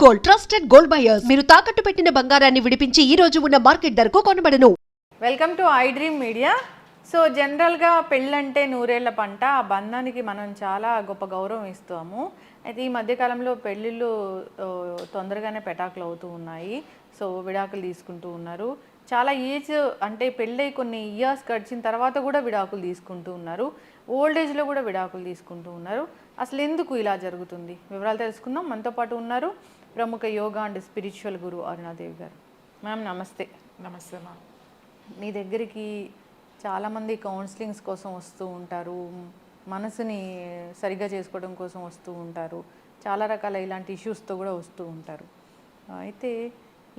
Gold, trusted gold buyers. మీరు తాకట్టు పెట్టిన బంగారాన్ని విడిపించి ఈ రోజు ఉన్న మార్కెట్ ధరకు కొనబడను. Welcome to iDream Media. So జనరల్గా పెళ్ళంటే నూరేళ్ల పంట, ఆ బంధానికి మనం చాలా గొప్ప గౌరవం ఇస్తాము. అయితే ఈ మధ్యకాలంలో పెళ్ళిళ్ళు తొందరగానే పెటాకులు అవుతూ ఉన్నాయి. సో విడాకులు తీసుకుంటూ ఉన్నారు. చాలా ఏజ్ అంటే పెళ్ళై కొన్ని ఇయర్స్ గడిచిన తర్వాత కూడా విడాకులు తీసుకుంటూ ఉన్నారు. ఓల్డ్ ఏజ్లో కూడా విడాకులు తీసుకుంటూ ఉన్నారు. అసలు ఎందుకు ఇలా జరుగుతుంది? వివరాలు తెలుసుకుందాం. మనతో పాటు ఉన్నారు ప్రముఖ యోగా అండ్ స్పిరిచువల్ గురు అరుణాదేవి గారు. మ్యామ్ నమస్తే. నమస్తే మ్యామ్. మీ దగ్గరికి చాలామంది కౌన్సిలింగ్స్ కోసం వస్తూ ఉంటారు, మనసుని సరిగ్గా చేసుకోవడం కోసం వస్తూ ఉంటారు, చాలా రకాల ఇలాంటి ఇష్యూస్తో కూడా వస్తూ ఉంటారు. అయితే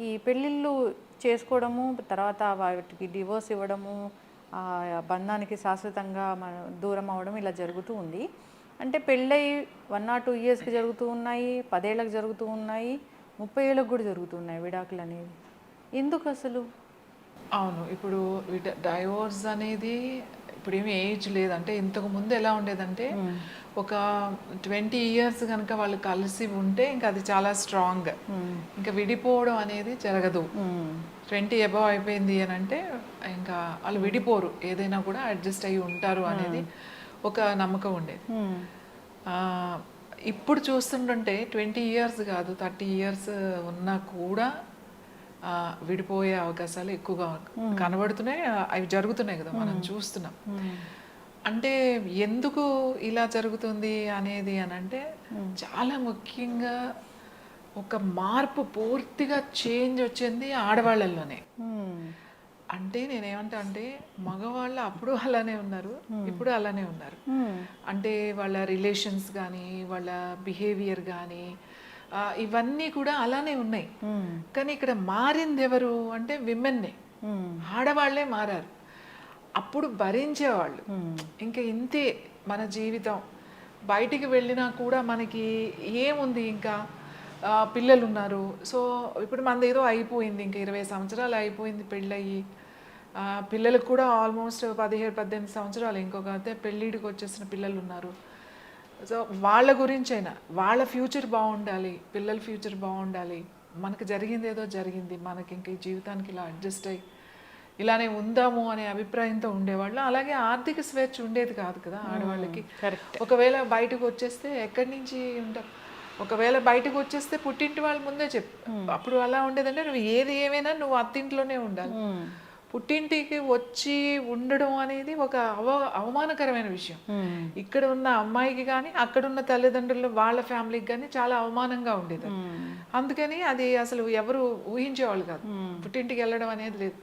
ఈ పెళ్ళిళ్ళు చేసుకోవడము, తర్వాత వాటికి డివోర్స్ ఇవ్వడము, బంధానికి శాశ్వతంగా దూరం అవ్వడం ఇలా జరుగుతూ ఉంది. అంటే పెళ్ళై 1 or 2 yearsకి జరుగుతూ ఉన్నాయి, 10 ఏళ్ళకి జరుగుతూ ఉన్నాయి, 30 ఏళ్ళకి కూడా జరుగుతున్నాయి విడాకులు అనేవి. ఎందుకు అసలు? అవును, ఇప్పుడు డైవోర్స్ అనేది ఇప్పుడు ఏమి ఏజ్ లేదంటే, ఇంతకు ముందు ఎలా ఉండేదంటే ఒక 20 years కనుక వాళ్ళు కలిసి ఉంటే ఇంకా అది చాలా స్ట్రాంగ్, ఇంకా విడిపోవడం అనేది జరగదు. 20 above అయిపోయింది అని అంటే ఇంకా వాళ్ళు విడిపోరు, ఏదైనా కూడా అడ్జస్ట్ అయ్యి ఉంటారు అనేది ఒక నమ్మకం ఉండేది. ఇప్పుడు చూస్తుంటే 20 years కాదు, 30 years ఉన్నా కూడా విడిపోయే అవకాశాలు ఎక్కువగా కనబడుతున్నాయి. అవి జరుగుతున్నాయి కదా, మనం చూస్తున్నాం. అంటే ఎందుకు ఇలా జరుగుతుంది అనేది అని అంటే, చాలా ముఖ్యంగా ఒక మార్పు, పూర్తిగా చేంజ్ వచ్చింది ఆడవాళ్ళల్లోనే. అంటే నేనేమంటా అంటే, మగవాళ్ళు అప్పుడు అలానే ఉన్నారు, ఇప్పుడు అలానే ఉన్నారు. అంటే వాళ్ళ రిలేషన్స్ కానీ, వాళ్ళ బిహేవియర్ కానీ, ఇవన్నీ కూడా అలానే ఉన్నాయి. కానీ ఇక్కడ మారింది ఎవరు అంటే విమెన్నే, ఆడవాళ్లే మారారు. అప్పుడు భరించేవాళ్ళు, ఇంకా ఇంతే మన జీవితం, బయటికి వెళ్ళినా కూడా మనకి ఏముంది, ఇంకా పిల్లలు ఉన్నారు. సో ఇప్పుడు మనది ఏదో అయిపోయింది, ఇంకా 20 సంవత్సరాలు అయిపోయింది పెళ్ళయి, పిల్లలకు కూడా ఆల్మోస్ట్ 17-18 సంవత్సరాలు, ఇంకొక పెళ్ళిడికి వచ్చేసిన పిల్లలు ఉన్నారు. సో వాళ్ళ గురించైనా, వాళ్ళ ఫ్యూచర్ బాగుండాలి, పిల్లల ఫ్యూచర్ బాగుండాలి. మనకు జరిగింది ఏదో జరిగింది, మనకి ఇంక ఈ జీవితానికి ఇలా అడ్జస్ట్ అయ్యి ఇలానే ఉందాము అనే అభిప్రాయంతో ఉండేవాళ్ళు. అలాగే ఆర్థిక స్వేచ్ఛ ఉండేది కాదు కదా ఆడవాళ్ళకి. ఒకవేళ బయటకు వచ్చేస్తే ఎక్కడి నుంచి ఉంటారు, ఒకవేళ బయటకు వచ్చేస్తే పుట్టింటి వాళ్ళు ముందే అప్పుడు అలా ఉండేదంటే, నువ్వు ఏది ఏమైనా నువ్వు అత్తింట్లోనే ఉండాలి. పుట్టింటికి వచ్చి ఉండడం అనేది ఒక అవమానకరమైన విషయం. ఇక్కడ ఉన్న అమ్మాయికి కానీ, అక్కడున్న తల్లిదండ్రులు వాళ్ళ ఫ్యామిలీకి కానీ చాలా అవమానంగా ఉండేది. అందుకని అది అసలు ఎవరు ఊహించేవాళ్ళు కాదు, పుట్టింటికి వెళ్ళడం అనేది లేదు.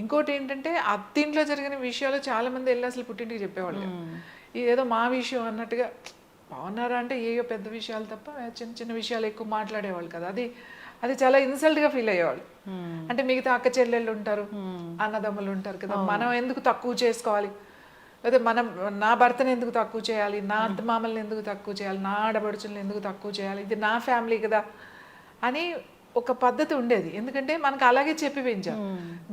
ఇంకోటి ఏంటంటే, అత్తింట్లో జరిగిన విషయాలు చాలా మంది వెళ్ళి అసలు పుట్టింటికి చెప్పేవాళ్ళు. ఇదేదో మా విషయం అన్నట్టుగా, బాగున్నారా అంటే ఏయో పెద్ద విషయాలు తప్ప చిన్న చిన్న విషయాలు ఎక్కువ మాట్లాడేవాళ్ళు కదా. అది చాలా ఇన్సల్ట్గా ఫీల్ అయ్యేవాళ్ళు. అంటే మిగతా అక్క చెల్లెళ్ళు ఉంటారు, అన్నదమ్ములు ఉంటారు కదా, మనం ఎందుకు తక్కువ చేసుకోవాలి, లేదా నా భర్తను ఎందుకు తక్కువ చేయాలి, నా అత్తమామల్ని ఎందుకు తక్కువ చేయాలి, నా ఆడబడుచుల్ని ఎందుకు తక్కువ చేయాలి, ఇది నా ఫ్యామిలీ కదా అని ఒక పద్ధతి ఉండేది. ఎందుకంటే మనకు అలాగే చెప్పి పెంచాం,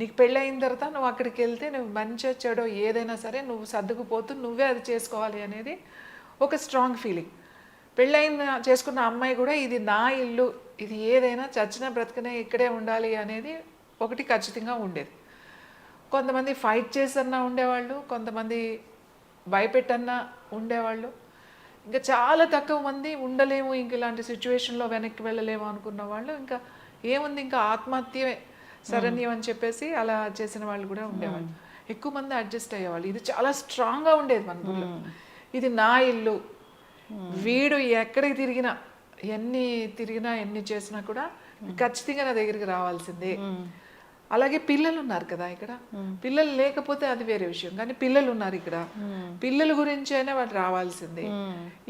నీకు పెళ్ళయిన తర్వాత నువ్వు అక్కడికి వెళ్తే నువ్వు మంచి చెడో ఏదైనా సరే నువ్వు సర్దుకుపోతూ నువ్వే అది చేసుకోవాలి అనేది ఒక స్ట్రాంగ్ ఫీలింగ్. పెళ్ళైన చేసుకున్న అమ్మాయి కూడా ఇది నా ఇల్లు, ఇది ఏదైనా చచ్చినా బ్రతకనే ఇక్కడే ఉండాలి అనేది ఒకటి ఖచ్చితంగా ఉండేది. కొంతమంది ఫైట్ చేసన్నా ఉండేవాళ్ళు, కొంతమంది భయపెట్టన్నా ఉండేవాళ్ళు, ఇంకా చాలా తక్కువ మంది ఉండలేము, ఇంక ఇలాంటి సిచ్యువేషన్లో వెనక్కి వెళ్ళలేము అనుకున్న వాళ్ళు, ఇంకా ఏముంది ఇంకా ఆత్మహత్యే శరణ్యం అని చెప్పేసి అలా చేసిన వాళ్ళు కూడా ఉండేవాళ్ళు. ఎక్కువ మంది అడ్జస్ట్ అయ్యేవాళ్ళు. ఇది చాలా స్ట్రాంగ్గా ఉండేది మన ఊళ్ళో. ఇది నా ఇల్లు, వీడు ఎక్కడికి తిరిగినా, ఎన్ని చేసినా కూడా ఖచ్చితంగా నా దగ్గరికి రావాల్సిందే. అలాగే పిల్లలు ఉన్నారు కదా ఇక్కడ, పిల్లలు లేకపోతే అది వేరే విషయం, కానీ పిల్లలు ఉన్నారు ఇక్కడ, పిల్లల గురించి అయినా వాడు రావాల్సిందే.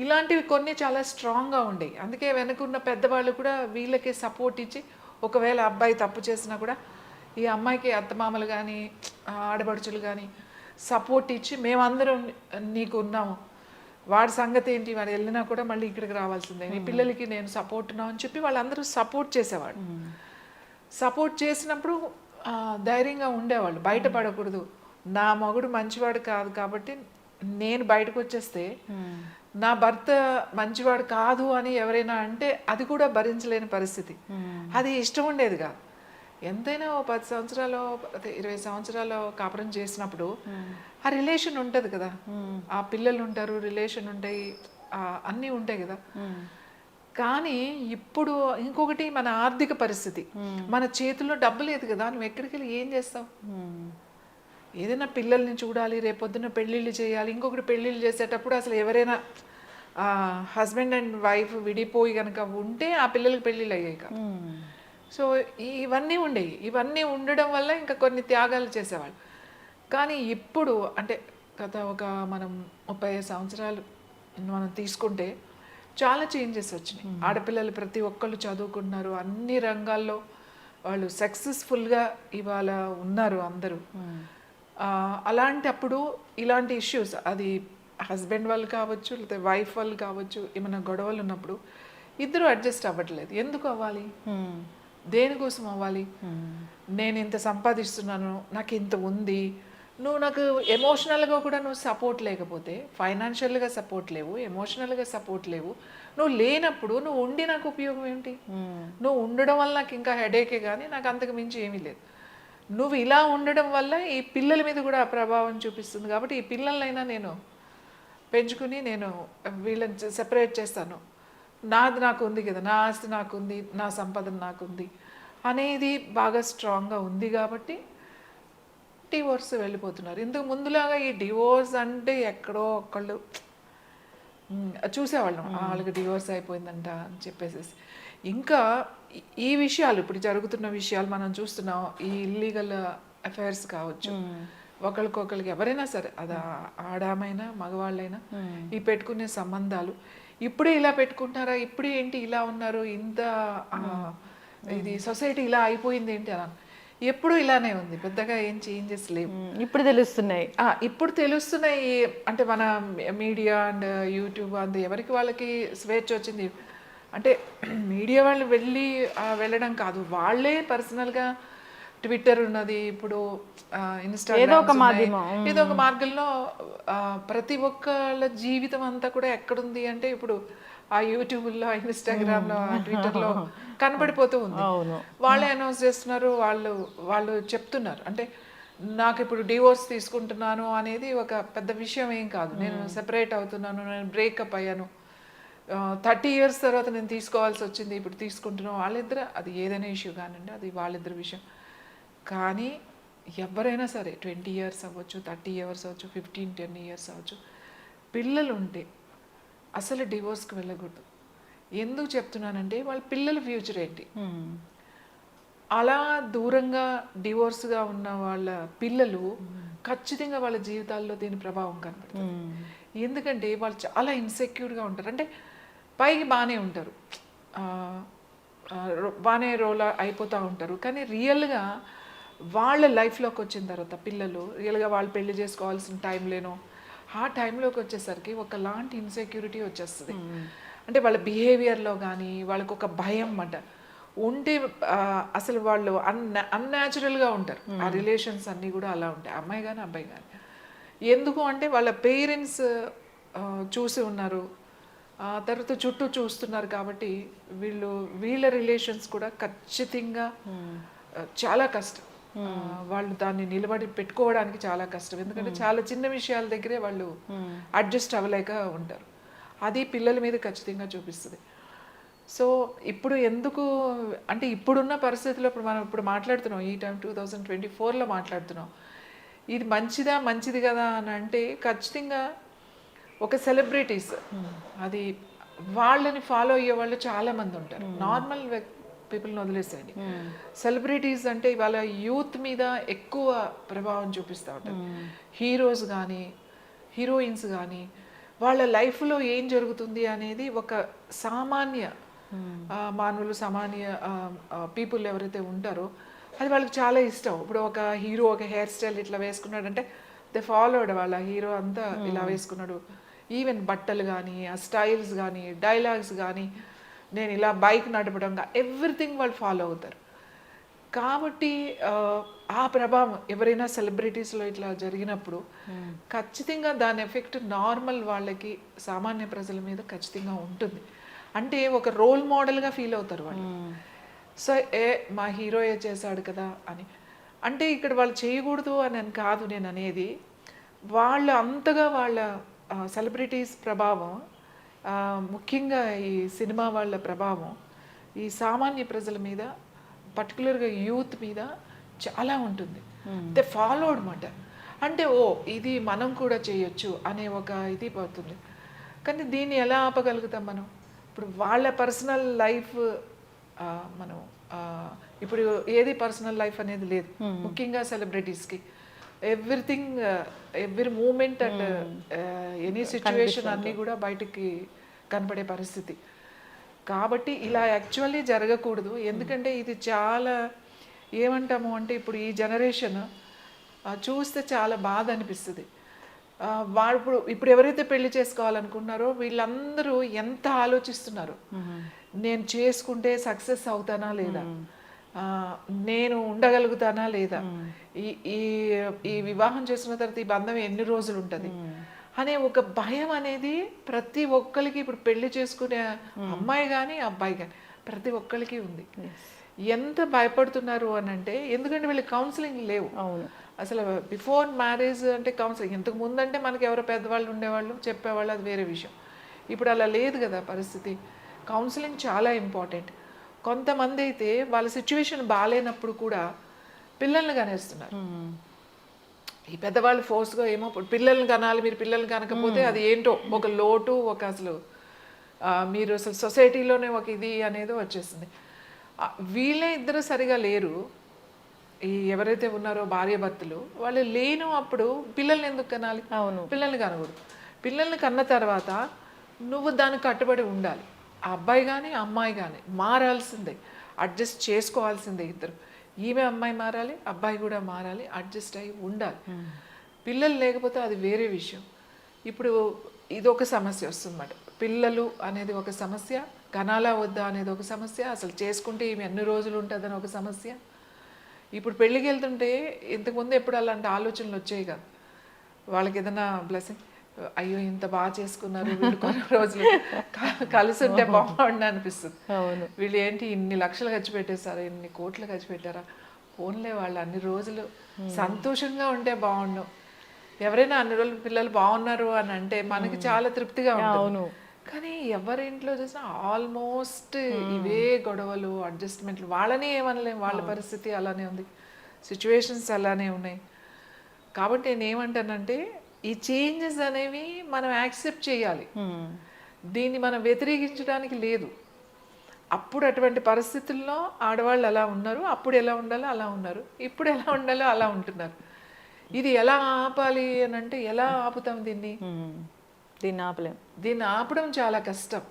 ఇలాంటివి కొన్ని చాలా స్ట్రాంగ్గా ఉండేవి. అందుకే వెనకున్న పెద్దవాళ్ళు కూడా వీళ్ళకి సపోర్ట్ ఇచ్చి, ఒకవేళ అబ్బాయి తప్పు చేసినా కూడా ఈ అమ్మాయికి అత్తమామలు కానీ ఆడపడుచులు కానీ సపోర్ట్ ఇచ్చి, మేమందరం నీకు ఉన్నాము, వాడి సంగతి ఏంటి, వాడు వెళ్ళినా కూడా మళ్ళీ ఇక్కడికి రావాల్సిందే, నీ పిల్లలకి నేను సపోర్ట్ ఉన్నావు అని చెప్పి వాళ్ళందరూ సపోర్ట్ చేసేవాడు. సపోర్ట్ చేసినప్పుడు ధైర్యంగా ఉండేవాళ్ళు, బయటపడకూడదు, నా మగుడు మంచివాడు కాదు కాబట్టి నేను బయటకు వచ్చేస్తే నా భర్త మంచివాడు కాదు అని ఎవరైనా అంటే అది కూడా భరించలేని పరిస్థితి. అది ఇష్టం ఉండేది కాదు. ఎంతైనా 10 సంవత్సరాలు 20 సంవత్సరాలు కాపురం చేసినప్పుడు ఆ రిలేషన్ ఉంటుంది కదా, ఆ పిల్లలు ఉంటారు, రిలేషన్ ఉంటాయి, అన్నీ ఉంటాయి కదా. కానీ ఇప్పుడు ఇంకొకటి మన ఆర్థిక పరిస్థితి, మన చేతుల్లో డబ్బు లేదు కదా, నువ్వు ఎక్కడికి వెళ్ళి ఏం చేస్తావు? ఏదైనా పిల్లల్ని చూడాలి, రేపొద్దున పెళ్ళిళ్ళు చేయాలి, ఇంకొకటి పెళ్ళిళ్ళు చేసేటప్పుడు అసలు ఎవరైనా హస్బెండ్ అండ్ వైఫ్ విడిపోయి కనుక ఉంటే ఆ పిల్లలకి పెళ్ళిళ్ళు అయ్యాయి కదా. సో ఇవన్నీ ఉండేవి. ఇవన్నీ ఉండడం వల్ల ఇంకా కొన్ని త్యాగాలు చేసేవాళ్ళు. కానీ ఇప్పుడు అంటే గత ఒక మనం 35 సంవత్సరాలు మనం తీసుకుంటే చాలా చేంజెస్ వచ్చినాయి. ఆడపిల్లలు ప్రతి ఒక్కళ్ళు చదువుకుంటున్నారు, అన్ని రంగాల్లో వాళ్ళు సక్సెస్ఫుల్గా ఇవాళ ఉన్నారు అందరూ. అలాంటప్పుడు ఇలాంటి ఇష్యూస్, అది హస్బెండ్ వాళ్ళు కావచ్చు లేకపోతే వైఫ్ వాళ్ళు కావచ్చు, ఏమైనా గొడవలు ఉన్నప్పుడు ఇద్దరు అడ్జస్ట్ అవ్వట్లేదు. ఎందుకు అవ్వాలి? దేనికోసం అవ్వాలి? నేను ఇంత సంపాదిస్తున్నాను, నాకు ఇంత ఉంది, నువ్వు నాకు ఎమోషనల్గా కూడా నువ్వు సపోర్ట్ లేకపోతే, ఫైనాన్షియల్గా సపోర్ట్ లేవు, ఎమోషనల్గా సపోర్ట్ లేవు, నువ్వు లేనప్పుడు నువ్వు ఉండి నాకు ఉపయోగం ఏంటి? నువ్వు ఉండడం వల్ల నాకు ఇంకా హెడేకే కానీ నాకు అంతకు మించి ఏమీ లేదు. నువ్వు ఇలా ఉండడం వల్ల ఈ పిల్లల మీద కూడా ప్రభావం చూపిస్తుంది. కాబట్టి ఈ పిల్లలైనా నేను పెంచుకుని నేను వీళ్ళని సెపరేట్ చేస్తాను, నాది నాకు ఉంది కదా, నా ఆస్తి నాకుంది, నా సంపద నాకుంది అనేది బాగా స్ట్రాంగ్గా ఉంది. కాబట్టి డివోర్స్ వెళ్ళిపోతున్నారు. ఇంతకు ముందులాగా ఈ డివోర్స్ అంటే ఎక్కడో ఒకళ్ళు చూసేవాళ్ళం, వాళ్ళకి డివోర్స్ అయిపోయిందంట అని చెప్పేసి. ఇంకా ఈ విషయాలు ఇప్పుడు జరుగుతున్న విషయాలు మనం చూస్తున్నాం. ఈ ఇల్లీగల్ అఫైర్స్ కావచ్చు, ఒకరికొకరికి ఎవరైనా సరే, అది ఆడామైనా మగవాళ్ళైనా ఈ పెట్టుకునే సంబంధాలు ఇప్పుడే ఇలా పెట్టుకుంటారా, ఇప్పుడే ఏంటి ఇలా ఉన్నారు, ఇంత ఇది సొసైటీ ఇలా అయిపోయింది ఏంటి అలా. ఎప్పుడు ఇలానే ఉంది, పెద్దగా ఏం చేంజెస్ లేవు. ఇప్పుడు తెలుస్తున్నాయి. ఇప్పుడు తెలుస్తున్నాయి. అంటే మన మీడియా అండ్ యూట్యూబ్ అండ్ ఎవరికి వాళ్ళకి స్వేచ్ఛ వచ్చింది. అంటే మీడియా వాళ్ళు వెళ్ళడం కాదు, వాళ్ళే పర్సనల్గా ట్విట్టర్ ఉన్నది, ఇప్పుడు ఇన్స్టాగ్రామ్, ఏదో ఒక మార్గంలో ప్రతి ఒక్కళ్ళ జీవితం అంతా కూడా ఎక్కడుంది అంటే ఇప్పుడు ఆ యూట్యూబ్లో, ఇన్స్టాగ్రామ్లో, ట్విట్టర్లో కనబడిపోతూ ఉంది. వాళ్ళే అనౌన్స్ చేస్తున్నారు, వాళ్ళు చెప్తున్నారు. అంటే నాకు ఇప్పుడు డివోర్స్ తీసుకుంటున్నాను అనేది ఒక పెద్ద విషయం ఏం కాదు. నేను సెపరేట్ అవుతున్నాను, నేను బ్రేకప్ అయ్యాను, 30 years తర్వాత నేను తీసుకోవాల్సి వచ్చింది, ఇప్పుడు తీసుకుంటున్నాను. వాళ్ళిద్దరు, అది ఏదైనా ఇష్యూ కానివ్వండి, అది వాళ్ళిద్దరు విషయం. కానీ ఎవరైనా సరే 20 years అవ్వచ్చు, 30 years అవ్వచ్చు, 10 years అవ్వచ్చు, పిల్లలు ఉంటే అసలు డివోర్స్కి వెళ్ళకూడదు. ఎందుకు చెప్తున్నానంటే వాళ్ళ పిల్లల ఫ్యూచర్ ఏంటి? అలా దూరంగా డివోర్స్గా ఉన్న వాళ్ళ పిల్లలు ఖచ్చితంగా వాళ్ళ జీవితాల్లో దీని ప్రభావం కనపడుతుంది. ఎందుకంటే వాళ్ళు చాలా ఇన్సెక్యూర్గా ఉంటారు. అంటే పైకి బాగానే ఉంటారు, బాగానే రోల్ అయిపోతూ ఉంటారు, కానీ రియల్గా వాళ్ళ లైఫ్లోకి వచ్చిన తర్వాత పిల్లలు రియల్గా వాళ్ళు పెళ్లి చేసుకోవాల్సిన టైంలోనో ఆ టైంలోకి వచ్చేసరికి ఒకలాంటి ఇన్సెక్యూరిటీ వచ్చేస్తుంది. అంటే వాళ్ళ బిహేవియర్లో కానీ వాళ్ళకు ఒక భయం అంట ఉంటే అసలు వాళ్ళు అన్యాచురల్గా ఉంటారు. ఆ రిలేషన్స్ అన్నీ కూడా అలా ఉంటాయి, అమ్మాయి కానీ అబ్బాయి కానీ. ఎందుకు అంటే వాళ్ళ పేరెంట్స్ చూసి ఉన్నారు, తర్వాత చుట్టూ చూస్తున్నారు. కాబట్టి వీళ్ళ రిలేషన్స్ కూడా ఖచ్చితంగా చాలా కష్టం. వాళ్ళు దాన్ని నిలబడి పెట్టుకోవడానికి చాలా కష్టం. ఎందుకంటే చాలా చిన్న విషయాల దగ్గరే వాళ్ళు అడ్జస్ట్ అవ్వలేక ఉంటారు. అది పిల్లల మీద ఖచ్చితంగా చూపిస్తుంది. సో ఇప్పుడు ఎందుకు అంటే ఇప్పుడున్న పరిస్థితుల్లో మనం ఇప్పుడు మాట్లాడుతున్నాం, ఈ టైం 2024లో మాట్లాడుతున్నాం, ఇది మంచిది కదా అని అంటే ఖచ్చితంగా ఒక సెలబ్రిటీస్, అది వాళ్ళని ఫాలో అయ్యే వాళ్ళు చాలామంది ఉంటారు. నార్మల్ పీపుల్ని వదిలేసేయండి. సెలబ్రిటీస్ అంటే ఇవాళ యూత్ మీద ఎక్కువ ప్రభావం చూపిస్తూ ఉంటారు. హీరోస్ కానీ హీరోయిన్స్ కానీ వాళ్ళ లైఫ్లో ఏం జరుగుతుంది అనేది ఒక సామాన్య మానవులు, సామాన్య పీపుల్ ఎవరైతే ఉంటారో అది వాళ్ళకి చాలా ఇష్టం. ఇప్పుడు ఒక హీరో ఒక హెయిర్ స్టైల్ ఇట్లా వేసుకున్నాడంటే దే ఫాలోడ్, వాళ్ళ హీరో అంతా ఇలా వేసుకున్నాడు. ఈవెన్ బట్టలు కానీ, ఆ స్టైల్స్ కానీ, డైలాగ్స్ కానీ, నేను ఇలా బైక్ నడపడం కానీ, ఎవ్రీథింగ్ వాళ్ళు ఫాలో అవుతారు. కాబట్టి ఆ ప్రభావం ఎవరైనా సెలబ్రిటీస్లో ఇట్లా జరిగినప్పుడు ఖచ్చితంగా దాని ఎఫెక్ట్ నార్మల్ వాళ్ళకి, సామాన్య ప్రజల మీద ఖచ్చితంగా ఉంటుంది. అంటే ఒక రోల్ మోడల్గా ఫీల్ అవుతారు వాళ్ళు. సో మా హీరోయే చేశాడు కదా అని. అంటే ఇక్కడ వాళ్ళు చేయకూడదు అని కాదు నేను అనేది. వాళ్ళు అంతగా వాళ్ళ సెలబ్రిటీస్ ప్రభావం, ముఖ్యంగా ఈ సినిమా వాళ్ళ ప్రభావం ఈ సామాన్య ప్రజల మీద, పర్టికులర్గా యూత్ మీద చాలా ఉంటుంది. దే ఫాలోడ్ మాట. అంటే ఇది మనం కూడా చేయొచ్చు అనే ఒక ఇది పోతుంది. కానీ దీన్ని ఎలా ఆపగలుగుతాం మనం? ఇప్పుడు వాళ్ళ పర్సనల్ లైఫ్ మనం ఇప్పుడు ఏది పర్సనల్ లైఫ్ అనేది లేదు, ముఖ్యంగా సెలబ్రిటీస్కి. Everything, every moment and any situation అన్నీ కూడా బయటికి కనపడే పరిస్థితి. కాబట్టి ఇలా యాక్చువల్లీ జరగకూడదు. ఎందుకంటే ఇది చాలా ఏమంటాము అంటే ఇప్పుడు ఈ జనరేషన్ చూస్తే చాలా బాధ అనిపిస్తుంది. వాడు ఇప్పుడు ఎవరైతే పెళ్లి చేసుకోవాలనుకున్నారో వీళ్ళందరూ ఎంత ఆలోచిస్తున్నారు, నేను చేసుకుంటే సక్సెస్ అవుతానా లేదా, నేను ఉండగలుగుతానా లేదా, ఈ ఈ వివాహం చేసుకున్న తర్వాత ఈ బంధం ఎన్ని రోజులు ఉంటుంది అనే ఒక భయం అనేది ప్రతి ఒక్కరికి, ఇప్పుడు పెళ్లి చేసుకునే అమ్మాయి కానీ అబ్బాయి కానీ ప్రతి ఒక్కరికి ఉంది. ఎంత భయపడుతున్నారు అని అంటే, ఎందుకంటే వీళ్ళకి కౌన్సిలింగ్ లేవు. అవును, అసలు బిఫోర్ మ్యారేజ్ అంటే కౌన్సిలింగ్, ఇంతకు ముందు అంటే మనకి ఎవరో పెద్దవాళ్ళు ఉండేవాళ్ళు, చెప్పేవాళ్ళు, అది వేరే విషయం. ఇప్పుడు అలా లేదు కదా పరిస్థితి. కౌన్సిలింగ్ చాలా ఇంపార్టెంట్. కొంతమంది అయితే వాళ్ళ సిచ్యువేషన్ బాగాలేనప్పుడు కూడా పిల్లల్ని కనేస్తున్నారు. ఈ పెద్దవాళ్ళు ఫోర్స్గా ఏమో పిల్లల్ని కనాలి, మీరు పిల్లల్ని కనకపోతే అది ఏంటో ఒక లోటు, ఒక అసలు మీరు అసలు సొసైటీలోనే ఒక ఇది అనేది వచ్చేస్తుంది. వీళ్ళే ఇద్దరు సరిగా లేరు, ఈ ఎవరైతే ఉన్నారో భార్య భర్తలు వాళ్ళు లేను అప్పుడు పిల్లల్ని ఎందుకు కనాలి? అవును, పిల్లల్ని కనకూడదు. పిల్లల్ని కన్న తర్వాత నువ్వు దానికి కట్టుబడి ఉండాలి. ఆ అబ్బాయి కానీ అమ్మాయి కానీ మారాల్సిందే, అడ్జస్ట్ చేసుకోవాల్సిందే ఇద్దరు. ఈమె అమ్మాయి మారాలి, అబ్బాయి కూడా మారాలి, అడ్జస్ట్ అయ్యి ఉండాలి. పిల్లలు లేకపోతే అది వేరే విషయం. ఇప్పుడు ఇది ఒక సమస్య వస్తుందన్నమాట. పిల్లలు అనేది ఒక సమస్య, కనాలా వద్దా అనేది ఒక సమస్య, అసలు చేసుకుంటే ఈమె ఎన్ని రోజులు ఉంటుందని ఒక సమస్య. ఇప్పుడు పెళ్ళికి వెళ్తుంటే ఇంతకుముందు ఎప్పుడు అలాంటి ఆలోచనలు వచ్చాయి కాదు. వాళ్ళకి ఏదైనా బ్లెస్సింగ్, అయ్యో ఇంత బాగా చేసుకున్నారు వీళ్ళు కొన్ని రోజులు కలిసి ఉంటే బాగుండి అనిపిస్తుంది. వీళ్ళు ఏంటి ఇన్ని లక్షలు ఖర్చు పెట్టేశారా, ఇన్ని కోట్లు ఖర్చు పెట్టారా, ఫోన్లే వాళ్ళు అన్ని రోజులు సంతోషంగా ఉంటే బాగుండు. ఎవరైనా అన్ని రోజులు పిల్లలు బాగున్నారు అని అంటే మనకి చాలా తృప్తిగా ఉంటుంది. కానీ ఎవరింట్లో చూసినా ఆల్మోస్ట్ ఇవే గొడవలు, అడ్జస్ట్మెంట్లు. వాళ్ళని ఏమనలేం, వాళ్ళ పరిస్థితి అలానే ఉంది, సిచ్యువేషన్స్ అలానే ఉన్నాయి. కాబట్టి నేను ఏమంటానంటే ఈ చేంజెస్ అనేవి మనం యాక్సెప్ట్ చేయాలి, దీన్ని మనం వ్యతిరేకించడానికి లేదు. అప్పుడు అటువంటి పరిస్థితుల్లో ఆడవాళ్ళు అలా ఉన్నారు, అప్పుడు ఎలా ఉండాలో అలా ఉన్నారు, ఇప్పుడు ఎలా ఉండాలో అలా ఉంటున్నారు. ఇది ఎలా ఆపాలి అని అంటే ఎలా ఆపుతాం దీన్ని? దీన్ని ఆపలేం. దీన్ని ఆపడం చాలా కష్టం.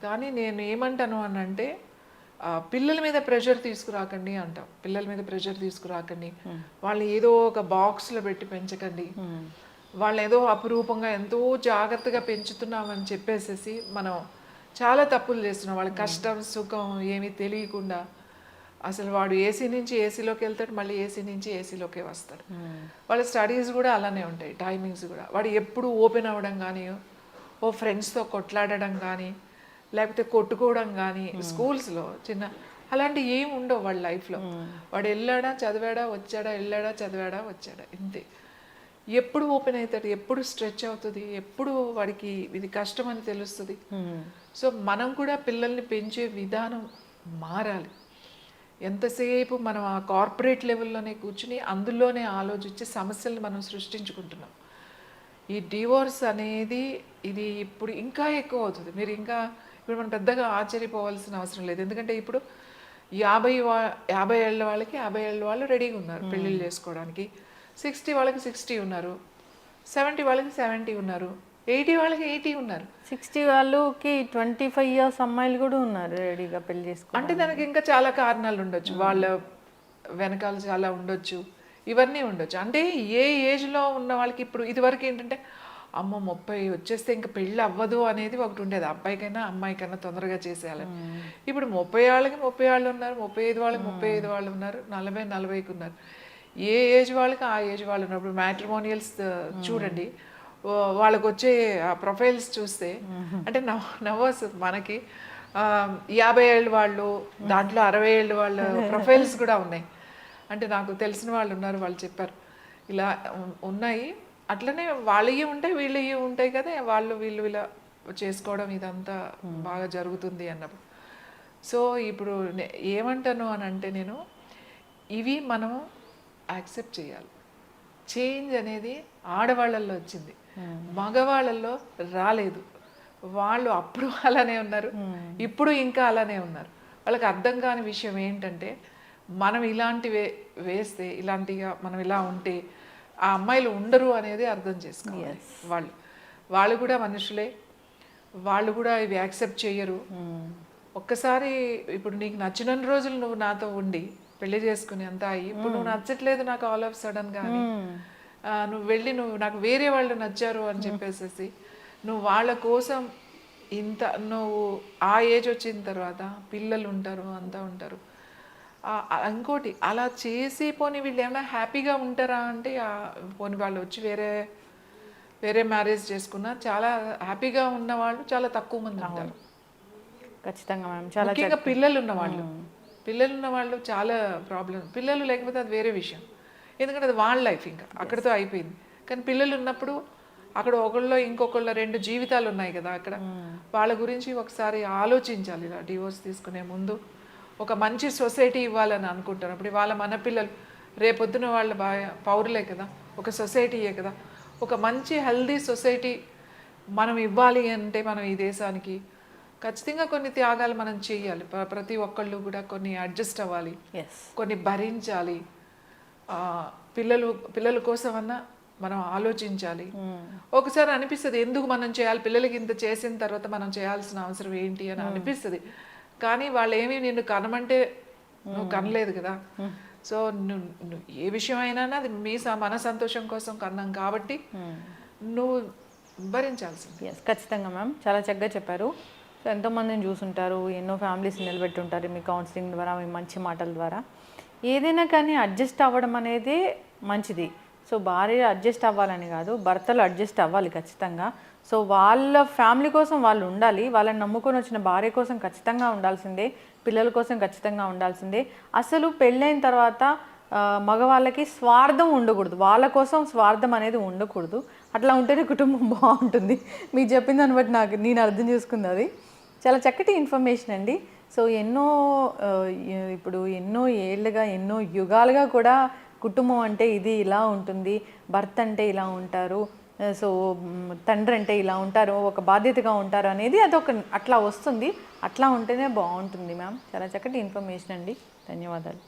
కానీ నేను ఏమంటాను అని అంటే పిల్లల మీద ప్రెషర్ తీసుకురాకండి అంటాం. పిల్లల మీద ప్రెషర్ తీసుకురాకండి, వాళ్ళని ఏదో ఒక బాక్స్లో పెట్టి పెంచకండి, వాళ్ళు ఏదో అపురూపంగా ఎంతో జాగ్రత్తగా పెంచుతున్నామని చెప్పేసేసి మనం చాలా తప్పులు చేస్తున్నాం. వాళ్ళ కష్టం సుఖం ఏమీ తెలియకుండా అసలు వాడు ఏసీ నుంచి ఏసీలోకి వెళ్తాడు, మళ్ళీ ఏసీ నుంచి ఏసీలోకే వస్తాడు. వాళ్ళ స్టడీస్ కూడా అలానే ఉంటాయి, టైమింగ్స్ కూడా. వాడు ఎప్పుడు ఓపెన్ అవ్వడం కానీ, ఓ ఫ్రెండ్స్తో కొట్లాడడం కానీ, లేకపోతే కొట్టుకోవడం కానీ, స్కూల్స్లో చిన్న అలాంటివి ఏమి ఉండవు వాళ్ళ లైఫ్లో. వాడు వెళ్ళాడా చదివాడా వచ్చాడా, వెళ్ళాడా చదివాడా వచ్చాడా, ఇంతే. ఎప్పుడు ఓపెన్ అవుతాడు, ఎప్పుడు స్ట్రెచ్ అవుతుంది, ఎప్పుడు వాడికి ఇది కష్టం అని తెలుస్తుంది. సో మనం కూడా పిల్లల్ని పెంచే విధానం మారాలి. ఎంతసేపు మనం ఆ కార్పొరేట్ లెవెల్లోనే కూర్చుని అందులోనే ఆలోచించి సమస్యలను మనం సృష్టించుకుంటున్నాం. ఈ డివోర్స్ అనేది ఇది ఇప్పుడు ఇంకా ఎక్కువ అవుతుంది. మీరు ఇంకా ఇప్పుడు మనం పెద్దగా ఆశ్చర్యపోవాల్సిన అవసరం లేదు. ఎందుకంటే ఇప్పుడు 50 ఏళ్ళ వాళ్ళకి 50 ఏళ్ళ వాళ్ళు రెడీగా ఉన్నారు పెళ్ళిళ్ళు చేసుకోవడానికి, 60 వాళ్ళకి 60 ఉన్నారు, 70 వాళ్ళకి 70 ఉన్నారు, 80 వాళ్ళకి 80 ఉన్నారు, 60 వాళ్ళకి 25 years అమ్మాయిలు కూడా ఉన్నారు రెడీగా పెళ్లి చేసుకో. అంటే దానికి ఇంకా చాలా కారణాలు ఉండొచ్చు, వాళ్ళ వెనకాల చాలా ఉండొచ్చు, ఇవన్నీ ఉండొచ్చు. అంటే ఏ ఏజ్లో ఉన్న వాళ్ళకి ఇప్పుడు ఇదివరకు ఏంటంటే అమ్మ 30 వచ్చేస్తే ఇంకా పెళ్ళి అవ్వదు అనేది ఒకటి ఉండేది, అబ్బాయికైనా అమ్మాయికైనా తొందరగా చేసేయాలని. ఇప్పుడు 30 వాళ్ళకి 30 వాళ్ళు ఉన్నారు, 35 వాళ్ళకి 35 వాళ్ళు ఉన్నారు, 40 40కి ఉన్నారు. ఏ ఏజ్ వాళ్ళకి ఆ ఏజ్ వాళ్ళు ఉన్నారు. ఇప్పుడు మ్యాట్రిమోనియల్స్ చూడండి, వాళ్ళకి వచ్చే ఆ ప్రొఫైల్స్ చూస్తే అంటే నవ్వొస్తుంది మనకి. 50 ఏళ్ళ వాళ్ళు, దాంట్లో 60 ఏళ్ళ వాళ్ళ ప్రొఫైల్స్ కూడా ఉన్నాయి. అంటే నాకు తెలిసిన వాళ్ళు ఉన్నారు, వాళ్ళు చెప్పారు ఇలా ఉన్నాయి. అట్లనే వాళ్ళవి ఉంటాయి, వీళ్ళవి ఉంటాయి కదా, వీళ్ళు ఇలా చేసుకోవడం ఇదంతా బాగా జరుగుతుంది అన్నప్పుడు. సో ఇప్పుడు ఏమంటాను అని అంటే, నేను ఇవి మనం యాక్సెప్ట్ చేయాలి. చేంజ్ అనేది ఆడవాళ్ళల్లో వచ్చింది, మగవాళ్ళల్లో రాలేదు. వాళ్ళు అప్పుడు అలానే ఉన్నారు, ఇప్పుడు ఇంకా అలానే ఉన్నారు. వాళ్ళకి అర్థం కాని విషయం ఏంటంటే, మనం ఇలాంటివి వేస్తే, ఇలాంటిగా మనం ఇలా ఉంటే ఆ అమ్మాయిలు ఉండరు అనేది అర్థం చేసుకోవాలి. వాళ్ళు కూడా మనుషులే, వాళ్ళు కూడా ఇవి యాక్సెప్ట్ చేయరు. ఒక్కసారి ఇప్పుడు నీకు నచ్చిన రోజులు నువ్వు నాతో ఉండి పెళ్లి చేసుకుని అంతా అయ్యి, ఇప్పుడు నువ్వు నచ్చట్లేదు నాకు ఆల్ ఆఫ్ సడన్ కానీ నువ్వు వెళ్ళి నువ్వు నాకు వేరే వాళ్ళు నచ్చారు అని చెప్పేసి నువ్వు వాళ్ళ కోసం నువ్వు ఆ ఏజ్ వచ్చిన తర్వాత పిల్లలు ఉంటారు, అంతా ఉంటారు. ఇంకోటి అలా చేసి పోనీ వీళ్ళు ఏమైనా హ్యాపీగా ఉంటారా అంటే, పోనీ వాళ్ళు వచ్చి వేరే మ్యారేజ్ చేసుకున్నా చాలా హ్యాపీగా ఉన్న వాళ్ళు చాలా తక్కువ మంది ఉంటారు. ఖచ్చితంగా మ్యామ్. చాలా ముఖ్యంగా పిల్లలు ఉన్న వాళ్ళు చాలా ప్రాబ్లం. పిల్లలు లేకపోతే అది వేరే విషయం, ఎందుకంటే అది వాళ్ళ లైఫ్ ఇంకా అక్కడితో అయిపోయింది. కానీ పిల్లలు ఉన్నప్పుడు అక్కడ ఒకళ్ళో ఇంకొకళ్ళ 2 జీవితాలు ఉన్నాయి కదా అక్కడ. వాళ్ళ గురించి ఒకసారి ఆలోచించాలి. ఇలా డివోర్స్ తీసుకునే ముందు ఒక మంచి సొసైటీ ఇవ్వాలని అనుకుంటారు. అప్పుడు మన పిల్లలు రేపొద్దున వాళ్ళ పౌరులే కదా, ఒక సొసైటీయే కదా. ఒక మంచి హెల్దీ సొసైటీ మనం ఇవ్వాలి అంటే, మనం ఈ దేశానికి ఖచ్చితంగా కొన్ని త్యాగాలు మనం చేయాలి. ప్రతి ఒక్కళ్ళు కూడా కొన్ని అడ్జస్ట్ అవ్వాలి, కొన్ని భరించాలి. పిల్లల కోసమన్నా మనం ఆలోచించాలి. ఒకసారి అనిపిస్తుంది ఎందుకు మనం చేయాలి, పిల్లలకి ఇంత చేసిన తర్వాత మనం చేయాల్సిన అవసరం ఏంటి అని అనిపిస్తుంది. కానీ వాళ్ళు ఏమీ నిన్ను కనమంటే నువ్వు కనలేదు కదా. సో నువ్వు ఏ విషయం అయినా అది మన సంతోషం కోసం కన్నాం కాబట్టి నువ్వు భరించాల్సింది. ఖచ్చితంగా మ్యామ్, చాలా చక్కగా చెప్పారు. సో ఎంతోమందిని చూసుంటారు, ఎన్నో ఫ్యామిలీస్ నిలబెట్టుంటారు మీ కౌన్సిలింగ్ ద్వారా, మీ మంచి మాటల ద్వారా. ఏదైనా కానీ అడ్జస్ట్ అవ్వడం అనేది మంచిది. సో భార్య అడ్జస్ట్ అవ్వాలని కాదు, భర్తలు అడ్జస్ట్ అవ్వాలి ఖచ్చితంగా. సో వాళ్ళ ఫ్యామిలీ కోసం వాళ్ళు ఉండాలి, వాళ్ళని నమ్ముకొని వచ్చిన భార్య కోసం ఖచ్చితంగా ఉండాల్సిందే, పిల్లల కోసం ఖచ్చితంగా ఉండాల్సిందే. అసలు పెళ్ళైన తర్వాత మగవాళ్ళకి స్వార్థం ఉండకూడదు, వాళ్ళ కోసం స్వార్థం అనేది ఉండకూడదు. అట్లా ఉంటేనే కుటుంబం బాగుంటుంది. మీకు చెప్పిన దాన్ని బట్టి నేను అర్థం చేసుకుంది అది. చాలా చక్కటి ఇన్ఫర్మేషన్ అండి. సో ఇప్పుడు ఎన్నో ఏళ్ళుగా, ఎన్నో యుగాలుగా కూడా కుటుంబం అంటే ఇది ఇలా ఉంటుంది, భర్త అంటే ఇలా ఉంటారు, సో తండ్రి అంటే ఇలా ఉంటారు, ఒక బాధ్యతగా ఉంటారు అనేది అట్లా వస్తుంది. అట్లా ఉంటేనే బాగుంటుంది మ్యామ్. చాలా చక్కటి ఇన్ఫర్మేషన్ అండి. ధన్యవాదాలు.